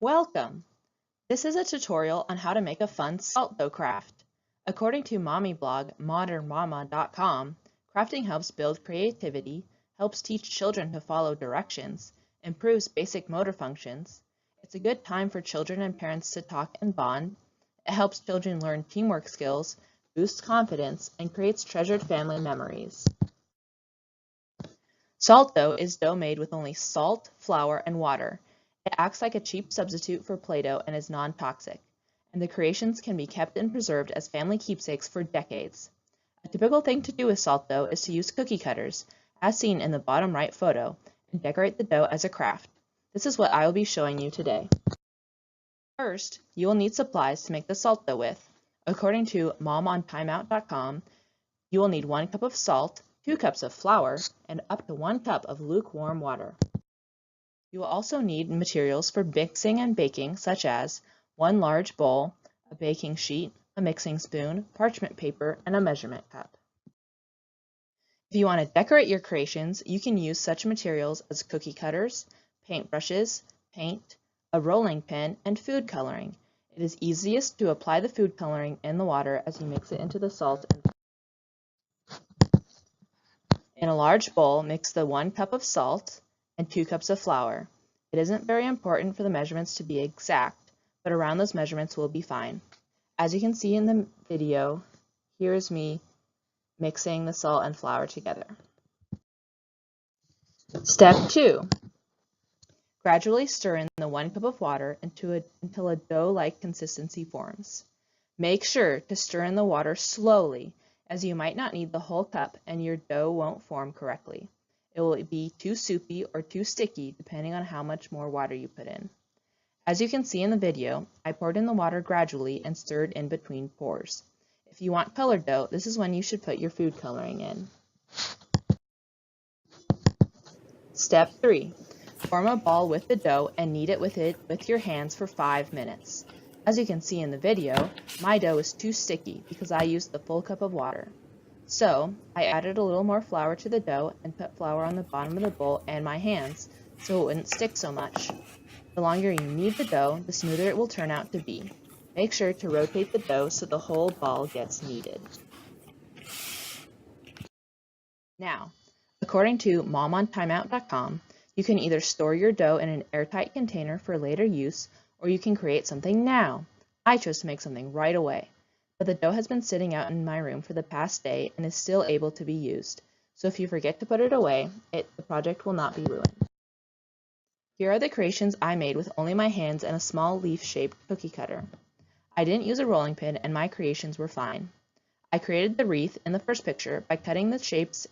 Welcome! This is a tutorial on how to make a fun salt dough craft. According to mommy blog modernmama.com, crafting helps build creativity, helps teach children to follow directions, improves basic motor functions. It's a good time for children and parents to talk and bond. It helps children learn teamwork skills, boosts confidence, and creates treasured family memories. Salt dough is dough made with only salt, flour, and water. It acts like a cheap substitute for Play-Doh and is non-toxic, and the creations can be kept and preserved as family keepsakes for decades. A typical thing to do with salt dough is to use cookie cutters, as seen in the bottom right photo, and decorate the dough as a craft. This is what I will be showing you today. First, you will need supplies to make the salt dough with. According to momontimeout.com, you will need 1 cup of salt, 2 cups of flour, and up to 1 cup of lukewarm water. You will also need materials for mixing and baking, such as 1 large bowl, a baking sheet, a mixing spoon, parchment paper, and a measurement cup. If you want to decorate your creations, you can use such materials as cookie cutters, paintbrushes, paint, a rolling pin, and food coloring. It is easiest to apply the food coloring in the water as you mix it into the salt. In a large bowl, mix the 1 cup of salt and 2 cups of flour. It isn't very important for the measurements to be exact, but around those measurements will be fine. As you can see in the video, here is me mixing the salt and flour together. Step 2. Gradually stir in the 1 cup of water until a dough-like consistency forms. Make sure to stir in the water slowly, as you might not need the whole cup and your dough won't form correctly. It will be too soupy or too sticky depending on how much more water you put in. As you can see in the video, I poured in the water gradually and stirred in between pours. If you want colored dough, this is when you should put your food coloring in. Step 3. Form a ball with the dough and knead it with your hands for 5 minutes. As you can see in the video, my dough is too sticky because I used the full cup of water. So, I added a little more flour to the dough and put flour on the bottom of the bowl and my hands so it wouldn't stick so much. The longer you knead the dough, the smoother it will turn out to be. Make sure to rotate the dough so the whole ball gets kneaded. Now, according to momontimeout.com, you can either store your dough in an airtight container for later use, or you can create something now. I chose to make something right away, but the dough has been sitting out in my room for the past day and is still able to be used. So if you forget to put it away, the project will not be ruined. Here are the creations I made with only my hands and a small leaf-shaped cookie cutter. I didn't use a rolling pin and my creations were fine. I created the wreath in the first picture by cutting the shapes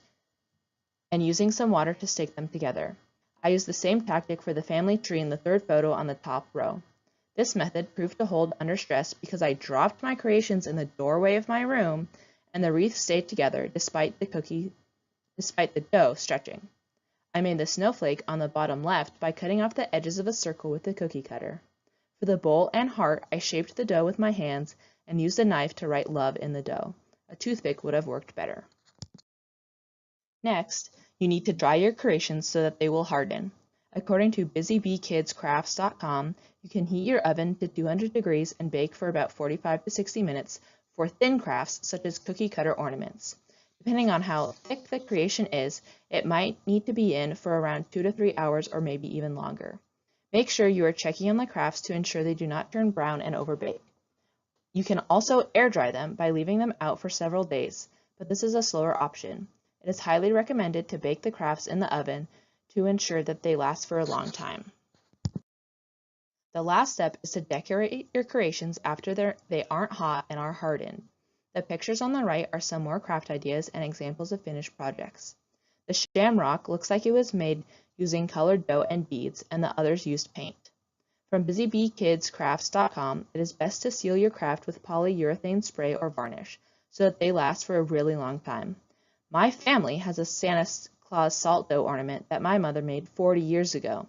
and using some water to stick them together. I used the same tactic for the family tree in the third photo on the top row. This method proved to hold under stress because I dropped my creations in the doorway of my room and the wreath stayed together despite the dough stretching. I made the snowflake on the bottom left by cutting off the edges of a circle with the cookie cutter. For the bowl and heart, I shaped the dough with my hands and used a knife to write love in the dough. A toothpick would have worked better. Next, you need to dry your creations so that they will harden. According to busybeekidscrafts.com, you can heat your oven to 200 degrees and bake for about 45 to 60 minutes for thin crafts such as cookie cutter ornaments. Depending on how thick the creation is, it might need to be in for around 2 to 3 hours or maybe even longer. Make sure you are checking on the crafts to ensure they do not turn brown and overbake. You can also air dry them by leaving them out for several days, but this is a slower option. It is highly recommended to bake the crafts in the oven to ensure that they last for a long time. The last step is to decorate your creations after they aren't hot and are hardened. The pictures on the right are some more craft ideas and examples of finished projects. The shamrock looks like it was made using colored dough and beads, and the others used paint. From busybeekidscrafts.com, it is best to seal your craft with polyurethane spray or varnish so that they last for a really long time. My family has a Santa Claus salt dough ornament that my mother made 40 years ago.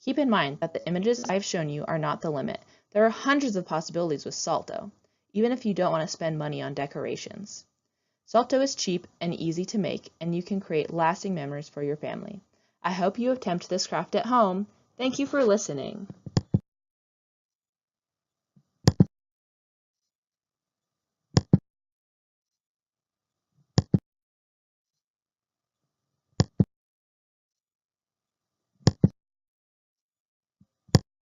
Keep in mind that the images I've shown you are not the limit. There are hundreds of possibilities with salt dough, even if you don't want to spend money on decorations. Salt dough is cheap and easy to make, and you can create lasting memories for your family. I hope you attempt this craft at home. Thank you for listening.